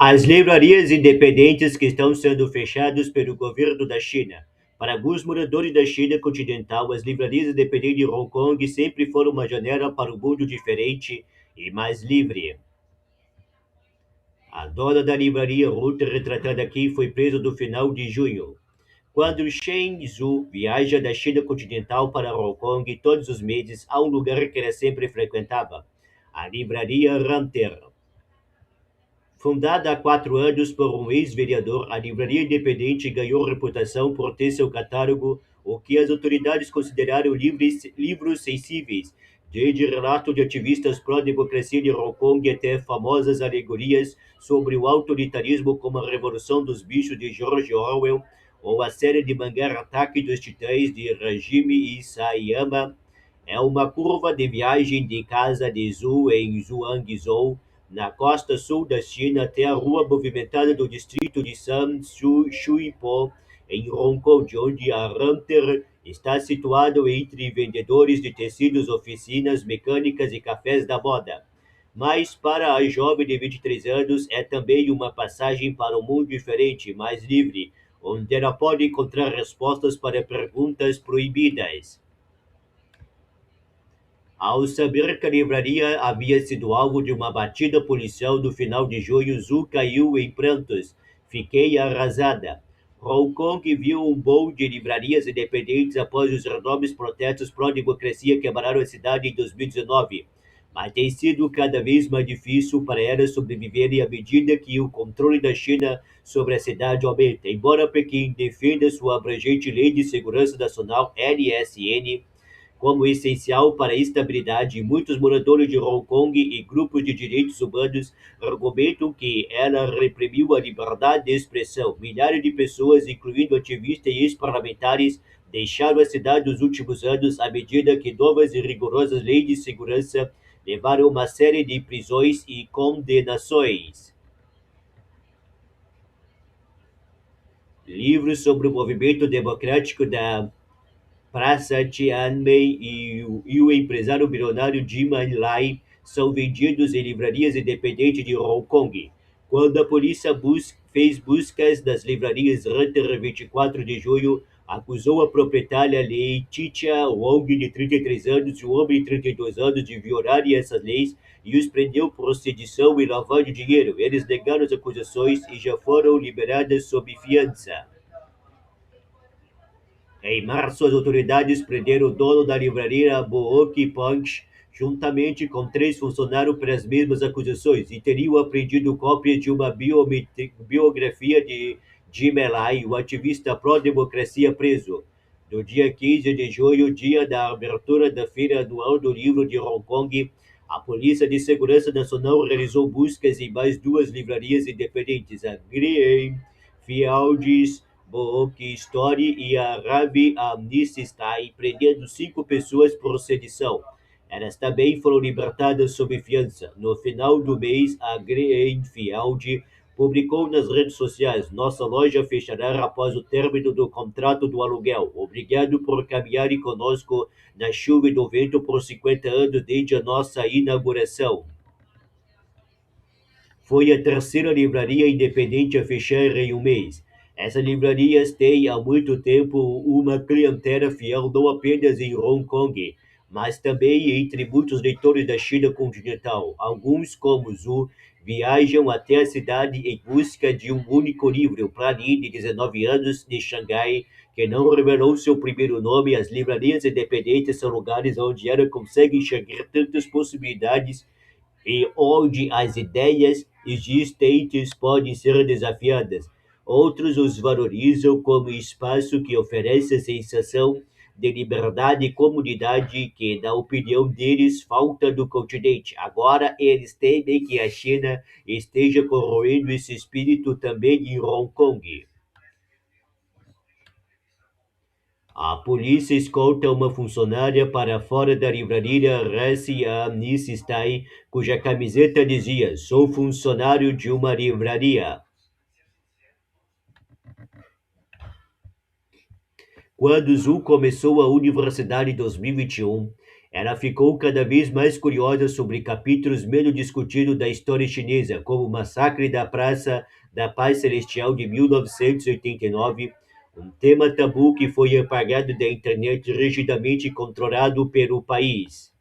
As livrarias independentes que estão sendo fechadas pelo governo da China. Para alguns moradores da China continental, as livrarias independentes de Hong Kong sempre foram uma janela para um mundo diferente e mais livre. A dona da livraria Ruth, retratada aqui, foi presa no final de junho. Quando Shen Zhu viaja da China continental para Hong Kong todos os meses, há um lugar que ela sempre frequentava, a livraria Ranter. Fundada há 4 anos por um ex-vereador, a livraria independente ganhou reputação por ter seu catálogo o que as autoridades consideraram livros sensíveis, desde relatos de ativistas pró-democracia de Hong Kong até famosas alegorias sobre o autoritarismo como a Revolução dos Bichos de George Orwell ou a série de mangá Ataque dos Titãs de Hajime Isayama. É uma curva de viagem de casa de Zhu em Zhuangzhou, na costa sul da China, até a rua movimentada do distrito de Shuipo, em Hong Kong, onde a Hunter está situado entre vendedores de tecidos, oficinas mecânicas e cafés da moda. Mas para a jovem de 23 anos é também uma passagem para um mundo diferente, mais livre, onde ela pode encontrar respostas para perguntas proibidas. Ao saber que a livraria havia sido alvo de uma batida policial no final de junho, Zhu caiu em prantos. Fiquei arrasada. Hong Kong viu um boom de livrarias independentes após os enormes protestos pró-democracia que abalaram a cidade em 2019. Mas tem sido cada vez mais difícil para elas sobreviverem à medida que o controle da China sobre a cidade aumenta. Embora Pequim defenda sua abrangente Lei de Segurança Nacional (LSN) como essencial para a estabilidade, muitos moradores de Hong Kong e grupos de direitos humanos argumentam que ela reprimiu a liberdade de expressão. Milhares de pessoas, incluindo ativistas e ex-parlamentares, deixaram a cidade nos últimos anos à medida que novas e rigorosas leis de segurança levaram a uma série de prisões e condenações. Livros sobre o movimento democrático da Praça Tiananmen e o empresário bilionário Jim Lai são vendidos em livrarias independentes de Hong Kong. Quando a polícia fez buscas nas livrarias Hunter 24 de junho, acusou a proprietária Letitia Wong, de 33 anos, e o homem de 32 anos de violarem essas leis e os prendeu por sedição e lavagem de dinheiro. Eles negaram as acusações e já foram liberados sob fiança. Em março, as autoridades prenderam o dono da livraria Bookie Punch, juntamente com 3 funcionários pelas mesmas acusações, e teriam apreendido cópias de uma biografia de Jim Lai, o ativista pró-democracia preso. No dia 15 de junho, dia da abertura da Feira Anual do Livro de Hong Kong, a Polícia de Segurança Nacional realizou buscas em mais 2 livrarias independentes, a Greenfields Book Story e a Ravi Amnistia, prendendo 5 pessoas por sedição. Elas também foram libertadas sob fiança. No final do mês, a Greenfield publicou nas redes sociais: nossa loja fechará após o término do contrato do aluguel. Obrigado por caminharem conosco na chuva e no vento por 50 anos desde a nossa inauguração. Foi a terceira livraria independente a fechar em um mês. Essas livrarias têm há muito tempo uma clientela fiel não apenas em Hong Kong, mas também entre muitos leitores da China continental. Alguns, como Zhu, viajam até a cidade em busca de um único livro. Para Lin, de 19 anos, de Xangai, que não revelou seu primeiro nome, as livrarias independentes são lugares onde ela consegue enxergar tantas possibilidades e onde as ideias existentes podem ser desafiadas. Outros os valorizam como espaço que oferece a sensação de liberdade e comunidade que, na opinião deles, falta no continente. Agora, eles temem que a China esteja corroendo esse espírito também em Hong Kong. A polícia escolta uma funcionária para fora da livraria Resi Amnistia, cuja camiseta dizia: sou funcionário de uma livraria. Quando Zhu começou a universidade em 2021, Ela ficou cada vez mais curiosa sobre capítulos menos discutidos da história chinesa, como o massacre da Praça da Paz Celestial de 1989, um tema tabu que foi apagado da internet rigidamente controlado pelo país.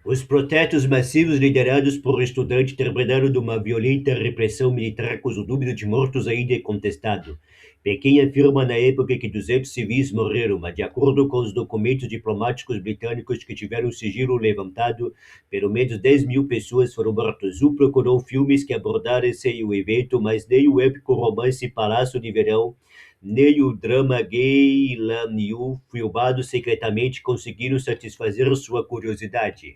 Os protestos massivos liderados por estudantes terminaram numa violenta repressão militar, cujo número de mortos ainda é contestado. Pequim afirma na época que 200 civis morreram, mas de acordo com os documentos diplomáticos britânicos que tiveram sigilo levantado, pelo menos 10 mil pessoas foram mortas. Zhu procurou filmes que abordassem o evento, mas nem o épico romance Palácio de Verão, nem o drama gay Lan Yu, filmado secretamente, conseguiram satisfazer sua curiosidade.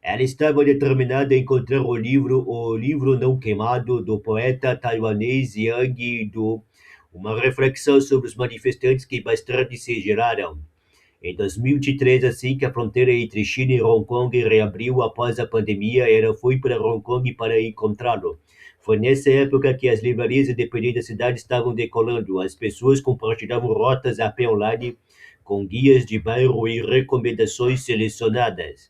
Ela estava determinada a encontrar O Livro Não Queimado, do poeta taiwanês Yang Du, uma reflexão sobre os manifestantes que mais tarde se geraram. Em 2023, assim que a fronteira entre China e Hong Kong reabriu após a pandemia, ela foi para Hong Kong para encontrá-lo. Foi nessa época que as livrarias independentes da cidade estavam decolando. As pessoas compartilhavam rotas a pé online com guias de bairro e recomendações selecionadas.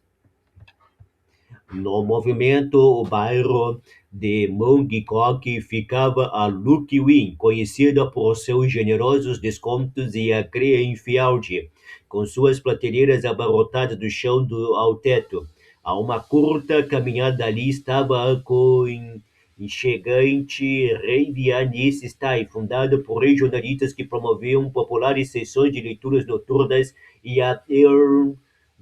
No movimento, o bairro de Mong Kok ficava a Lucky Win, conhecida por seus generosos descontos e a Crea Infialdi, com suas prateleiras abarrotadas do chão ao teto. A uma curta caminhada ali estava a enxergante Reivianice Style, fundada por regionalistas que promoviam populares sessões de leituras noturnas, e a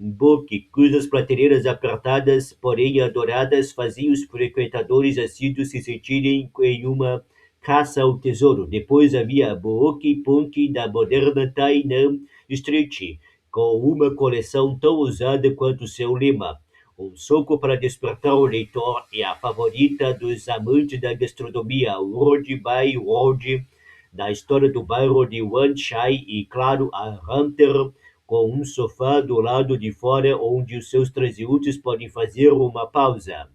Book, cujas prateleiras apertadas, porém adoradas, faziam os frequentadores assíduos se sentirem em uma caça ao tesouro. Depois havia a Book Punk da moderna Tainan Street, com uma coleção tão ousada quanto seu lema. Um soco para despertar o leitor, e a favorita dos amantes da gastronomia, World by World, da história do bairro de Wan Chai, e claro, a Hunter, com um sofá do lado de fora onde os seus transeuntes podem fazer uma pausa.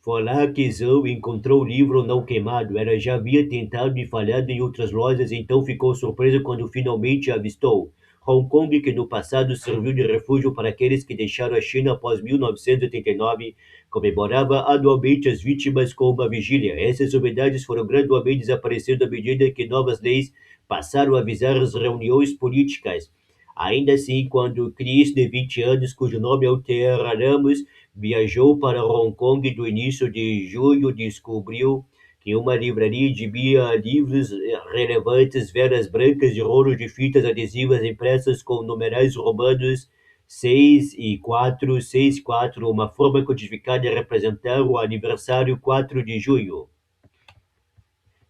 Foi lá que Zhou encontrou o livro não queimado. Ela já havia tentado e falhado em outras lojas, então ficou surpresa quando finalmente avistou. Hong Kong, que no passado serviu de refúgio para aqueles que deixaram a China após 1989, comemorava anualmente as vítimas com uma vigília. Essas homenagens foram gradualmente desaparecendo à medida que novas leis passaram a avisar as reuniões políticas. Ainda assim, quando Chris, de 20 anos, cujo nome alteraremos, viajou para Hong Kong no início de julho, descobriu que uma livraria exibia livros relevantes, velas brancas e rolos de fitas adesivas impressas com numerais romanos 6 e 4, uma forma codificada de representar o aniversário 4 de junho.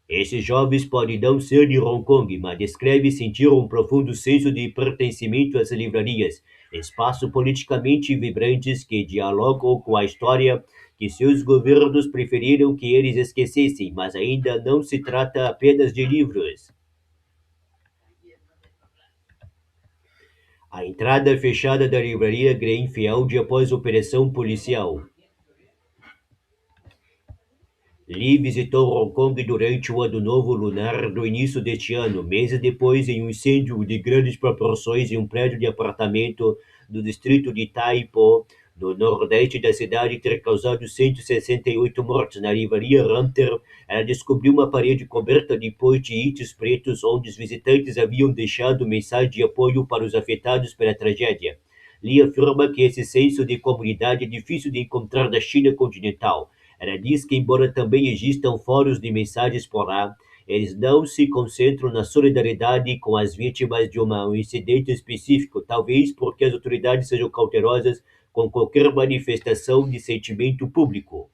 Esses jovens podem não ser de Hong Kong, mas descrevem sentir um profundo senso de pertencimento às livrarias, espaços politicamente vibrantes que dialogam com a história que seus governos preferiram que eles esquecessem, mas ainda não se trata apenas de livros. A entrada fechada da livraria Greenfield após operação policial. Lee visitou Hong Kong durante o Ano Novo Lunar do início deste ano, meses depois em um incêndio de grandes proporções em um prédio de apartamento do distrito de Tai Po, no nordeste da cidade, ter causado 168 mortes. Na livraria Hunter, ela descobriu uma parede coberta de post-its pretos onde os visitantes haviam deixado mensagem de apoio para os afetados pela tragédia. Lee afirma que esse senso de comunidade é difícil de encontrar na China continental. Ela diz que, embora também existam fóruns de mensagens por lá, eles não se concentram na solidariedade com as vítimas de um incidente específico, talvez porque as autoridades sejam cautelosas com qualquer manifestação de sentimento público.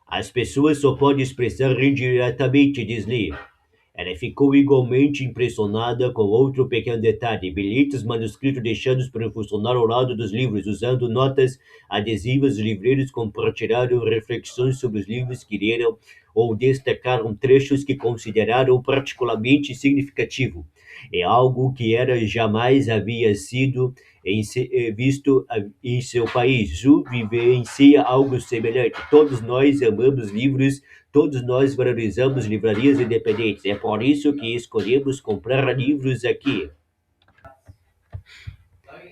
As pessoas só podem expressar indiretamente, diz Lee. Ela ficou igualmente impressionada com outro pequeno detalhe: bilhetes manuscritos deixados por um funcionário ao lado dos livros. Usando notas adesivas, os livreiros compartilharam reflexões sobre os livros que leram ou destacaram trechos que consideraram particularmente significativo. É algo que era jamais havia sido visto em seu país. Zhu vivencia algo semelhante. Todos nós amamos livros, todos nós valorizamos livrarias independentes. É por isso que escolhemos comprar livros aqui.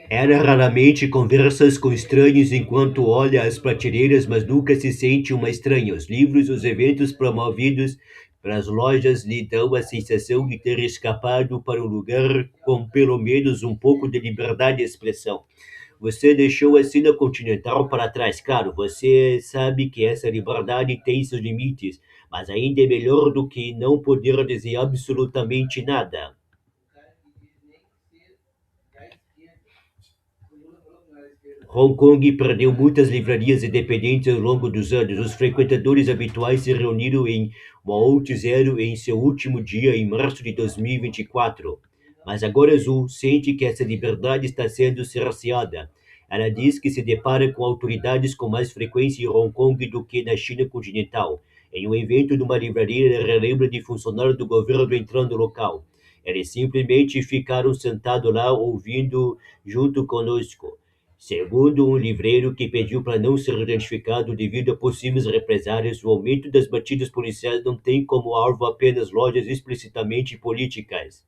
Era raramente conversas com estranhos enquanto olha as prateleiras, mas nunca se sente uma estranha. Os livros, os eventos promovidos pelas lojas lhe dão a sensação de ter escapado para um lugar com pelo menos um pouco de liberdade de expressão. Você deixou a cena continental para trás, claro, você sabe que essa liberdade tem seus limites, mas ainda é melhor do que não poder dizer absolutamente nada. Hong Kong perdeu muitas livrarias independentes ao longo dos anos. Os frequentadores habituais se reuniram em Mount Zero em seu último dia em março de 2024. Mas agora Zhu sente que essa liberdade está sendo cerceada. Ela diz que se depara com autoridades com mais frequência em Hong Kong do que na China continental. Em um evento de uma livraria, ela relembra de funcionários do governo entrando no local. Eles simplesmente ficaram sentados lá ouvindo junto conosco. Segundo um livreiro que pediu para não ser identificado devido a possíveis represálias, o aumento das batidas policiais não tem como alvo apenas lojas explicitamente políticas.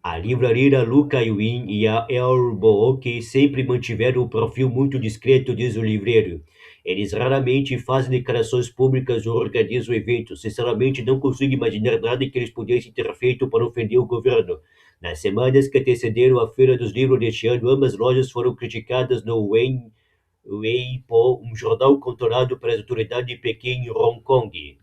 A livraria Lu Kai-Win e a El Bookie sempre mantiveram um perfil muito discreto, diz o livreiro. Eles raramente fazem declarações públicas ou organizam eventos. Sinceramente, não consigo imaginar nada que eles pudessem ter feito para ofender o governo. Nas semanas que antecederam a Feira dos Livros deste ano, ambas lojas foram criticadas no Weibo, um jornal controlado pelas autoridades de Pequim e Hong Kong.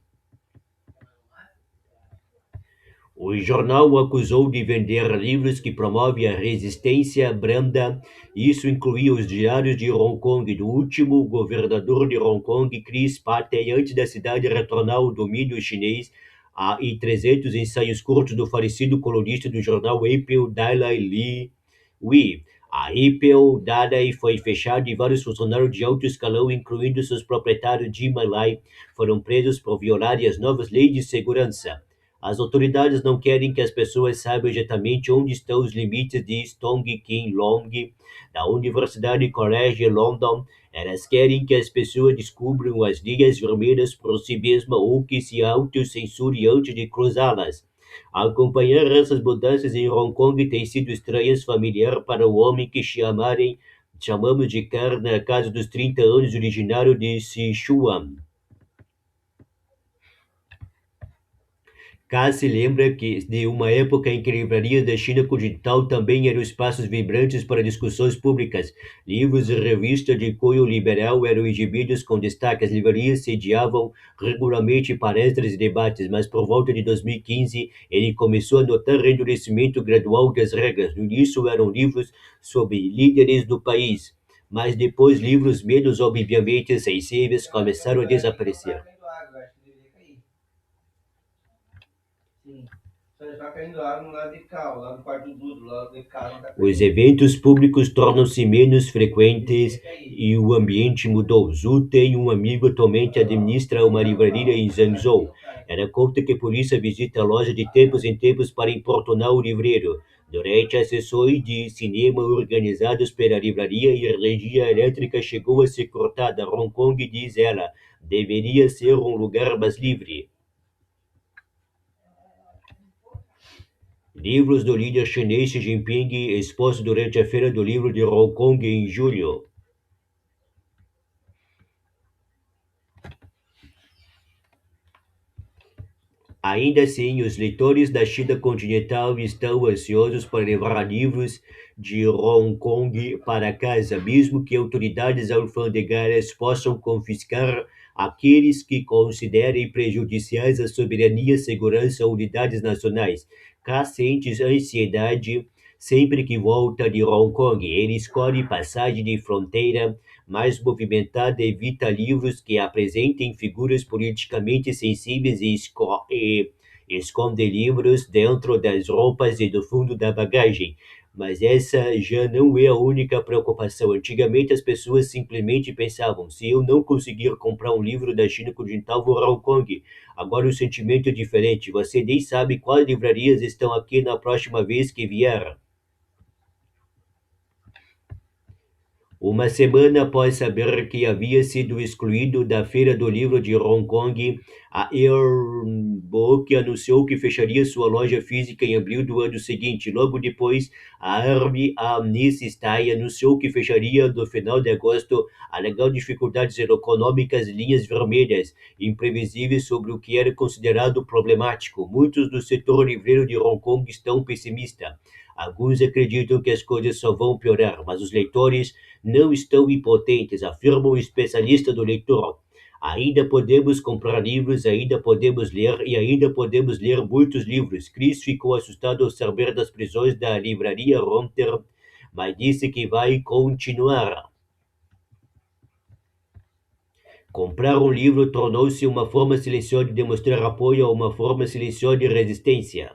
O jornal o acusou de vender livros que promovem a resistência branda. Isso incluía os diários de Hong Kong do último governador de Hong Kong, Chris Patey, antes da cidade retornar ao domínio chinês, e 300 ensaios curtos do falecido colunista do jornal April Dalai Li Wei. A April Dalai foi fechada e vários funcionários de alto escalão, incluindo seus proprietários Jim e Lai, foram presos por violarem as novas leis de segurança. As autoridades não querem que as pessoas saibam exatamente onde estão os limites de Stong King Long, da Universidade College London. Elas querem que as pessoas descubram as linhas vermelhas por si mesmas ou que se autocensurem antes de cruzá-las. Acompanhar essas mudanças em Hong Kong tem sido estranho, familiar para o homem que chamamos de Carl na casa dos 30 anos, originário de Sichuan. Cass se lembra de uma época em que livrarias da China continental também eram espaços vibrantes para discussões públicas. Livros e revistas de cunho liberal eram exibidos com destaque. As livrarias sediavam regularmente palestras e debates, mas por volta de 2015 ele começou a notar endurecimento gradual das regras. No início eram livros sobre líderes do país, mas depois livros menos obviamente sensíveis começaram a desaparecer. Os eventos públicos tornam-se menos frequentes e o ambiente mudou. Zhu tem um amigo atualmente administra uma livraria em Zhangzhou. Ela conta que a polícia visita a loja de tempos em tempos para importunar o livreiro. Durante as sessões de cinema organizadas pela livraria, a energia elétrica chegou a ser cortada. Hong Kong, diz ela, deveria ser um lugar mais livre. Livros do líder chinês Xi Jinping expostos durante a Feira do Livro de Hong Kong em julho. Ainda assim, os leitores da China continental estão ansiosos para levar livros de Hong Kong para casa, mesmo que autoridades alfandegárias possam confiscar aqueles que considerem prejudiciais à soberania, segurança ou unidades nacionais. Cá sente ansiedade sempre que volta de Hong Kong. Ele escolhe passagem de fronteira mais movimentada, evita livros que apresentem figuras politicamente sensíveis e esconde livros dentro das roupas e do fundo da bagagem. Mas essa já não é a única preocupação. Antigamente as pessoas simplesmente pensavam: se eu não conseguir comprar um livro da China continental, vou a Hong Kong. Agora o sentimento é diferente. Você nem sabe quais livrarias estão aqui na próxima vez que vier. Uma semana após saber que havia sido excluído da Feira do Livro de Hong Kong, a Airbook anunciou que fecharia sua loja física em abril do ano seguinte. Logo depois, a Amnesty Style anunciou que fecharia no final de agosto, alegando dificuldades econômicas e linhas vermelhas imprevisíveis sobre o que era considerado problemático. Muitos do setor livreiro de Hong Kong estão pessimistas. Alguns acreditam que as coisas só vão piorar, mas os leitores não estão impotentes, afirma o especialista do leitor. Ainda podemos comprar livros, ainda podemos ler e ainda podemos ler muitos livros. Chris ficou assustado ao saber das prisões da livraria Romter, mas disse que vai continuar. Comprar um livro tornou-se uma forma silenciosa de demonstrar apoio a uma forma silenciosa de resistência.